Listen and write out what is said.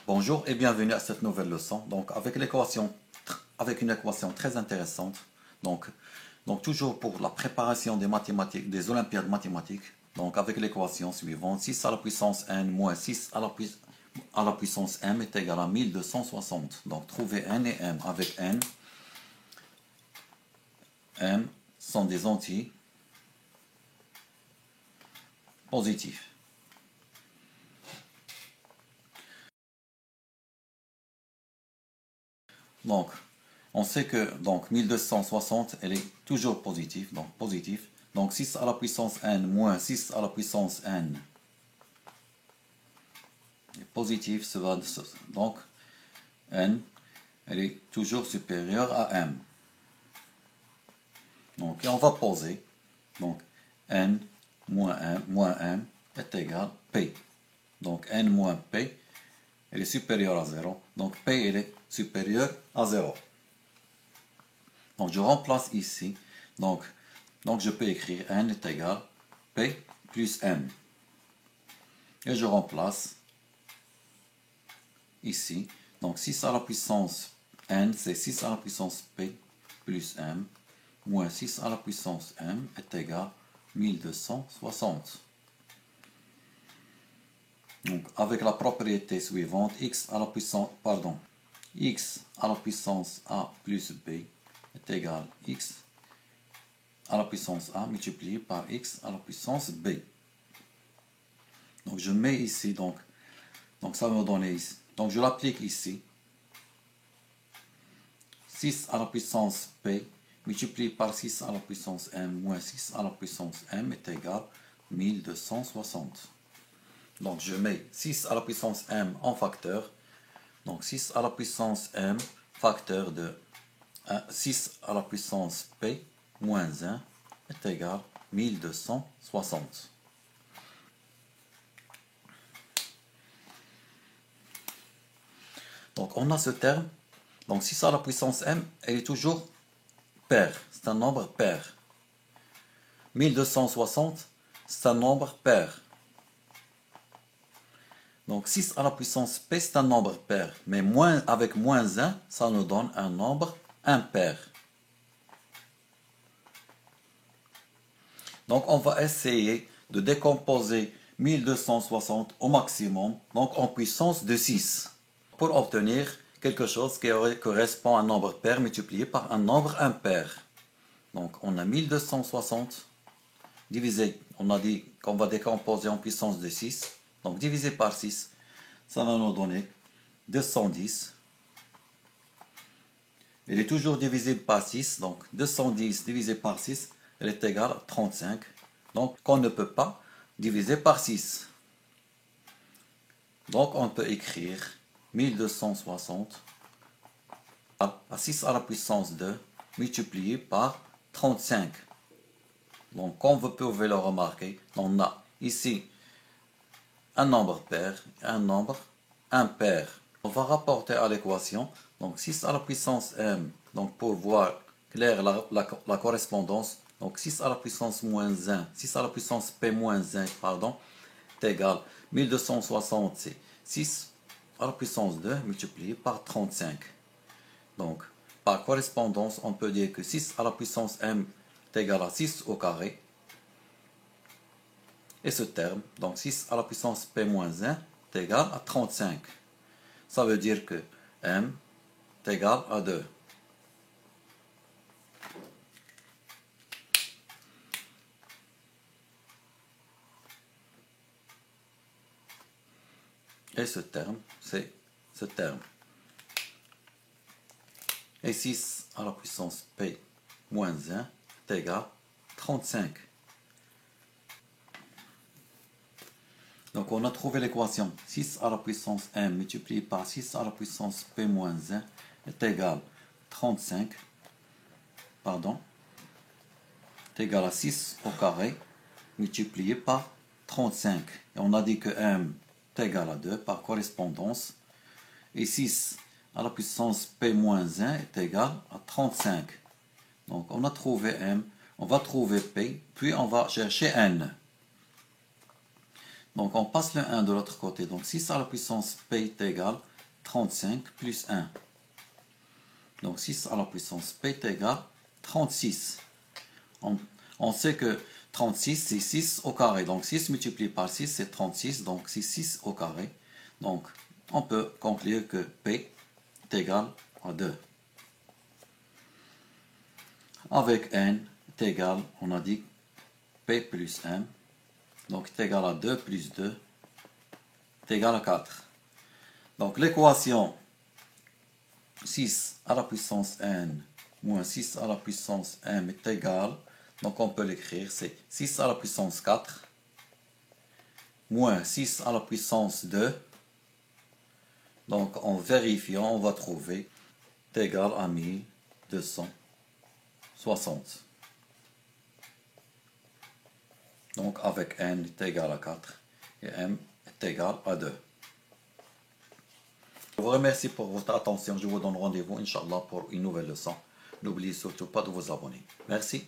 Bonjour et bienvenue à cette nouvelle leçon. Donc avec une équation très intéressante. Donc, toujours pour la préparation des mathématiques, des olympiades mathématiques. Donc avec l'équation suivante, 6 à la puissance n moins 6 à la puissance m est égal à 1260. Donc trouver n et m avec n. M sont des entiers positifs. Donc, on sait que 1260, elle est toujours positive, donc positif. Donc 6 à la puissance n moins 6 à la puissance n est positif, donc n, elle est toujours supérieure à m. Donc, et on va poser, donc n moins m est égal à p. Donc n moins p, elle est supérieure à 0. Donc p, elle est supérieure à 0. Donc je remplace ici. Donc je peux écrire n est égal à p plus m. Et je remplace ici. Donc 6 à la puissance n, c'est 6 à la puissance p plus m, moins 6 à la puissance m est égal à 1260. Donc avec la propriété suivante, x à la puissance a plus b est égal à x à la puissance a multiplié par x à la puissance b. Donc je mets ici, donc ça va me donner ici. Donc je l'applique ici. 6 à la puissance p multiplié par 6 à la puissance m moins 6 à la puissance m est égal à 1260. Donc je mets 6 à la puissance m en facteur. Donc 6 à la puissance m facteur de 6 à la puissance p moins 1 est égal à 1260. Donc on a ce terme. Donc 6 à la puissance m, elle est toujours paire. C'est un nombre pair. 1260, c'est un nombre pair. Donc 6 à la puissance p, c'est un nombre pair. Mais avec moins 1, ça nous donne un nombre impair. Donc on va essayer de décomposer 1260 au maximum, donc en puissance de 6, pour obtenir quelque chose qui correspond à un nombre pair multiplié par un nombre impair. Donc on a 1260 divisé, on a dit qu'on va décomposer en puissance de 6, donc divisé par 6, ça va nous donner 210. Il est toujours divisible par 6, donc 210 divisé par 6, elle est égale à 35. Donc on ne peut pas diviser par 6. Donc on peut écrire 1260 à 6 à la puissance 2 multiplié par 35. Donc comme vous pouvez le remarquer, on a ici un nombre pair et un nombre impair. On va rapporter à l'équation, donc 6 à la puissance m, donc pour voir clair la correspondance, donc 6 à la puissance moins 1, 6 à la puissance p moins 1, pardon, est égal à 1260, c'est 6 à la puissance 2 multiplié par 35. Donc, par correspondance, on peut dire que 6 à la puissance m est égal à 6 au carré. Et ce terme, donc 6 à la puissance p moins 1, est égal à 35. Ça veut dire que m est égal à 2. Et ce terme, c'est ce terme. Et 6 à la puissance p moins 1 est égal à 35. Donc on a trouvé l'équation 6 à la puissance m multiplié par 6 à la puissance p moins 1 est égal à 35. Est égal à 6 au carré multiplié par 35. Et on a dit que m est égal à 2 par correspondance. Et 6 à la puissance p moins 1 est égal à 35. Donc on a trouvé m, on va trouver p, puis on va chercher n. Donc on passe le 1 de l'autre côté. Donc 6 à la puissance p est égal 35 plus 1. Donc 6 à la puissance p est égal à 36. On sait que 36 c'est 6 au carré. Donc 6 multiplié par 6 c'est 36. Donc c'est 6 au carré. Donc on peut conclure que p est égal à 2. Avec n est égal, on a dit p plus m. Donc est égal à 2 plus 2 est égal à 4. Donc l'équation 6 à la puissance n moins 6 à la puissance m est égal, donc on peut l'écrire, c'est 6 à la puissance 4 moins 6 à la puissance 2. Donc en vérifiant, on va trouver est égal à 1260. Donc avec n est égal à 4 et m est égal à 2. Je vous remercie pour votre attention. Je vous donne rendez-vous, Inch'Allah, pour une nouvelle leçon. N'oubliez surtout pas de vous abonner. Merci.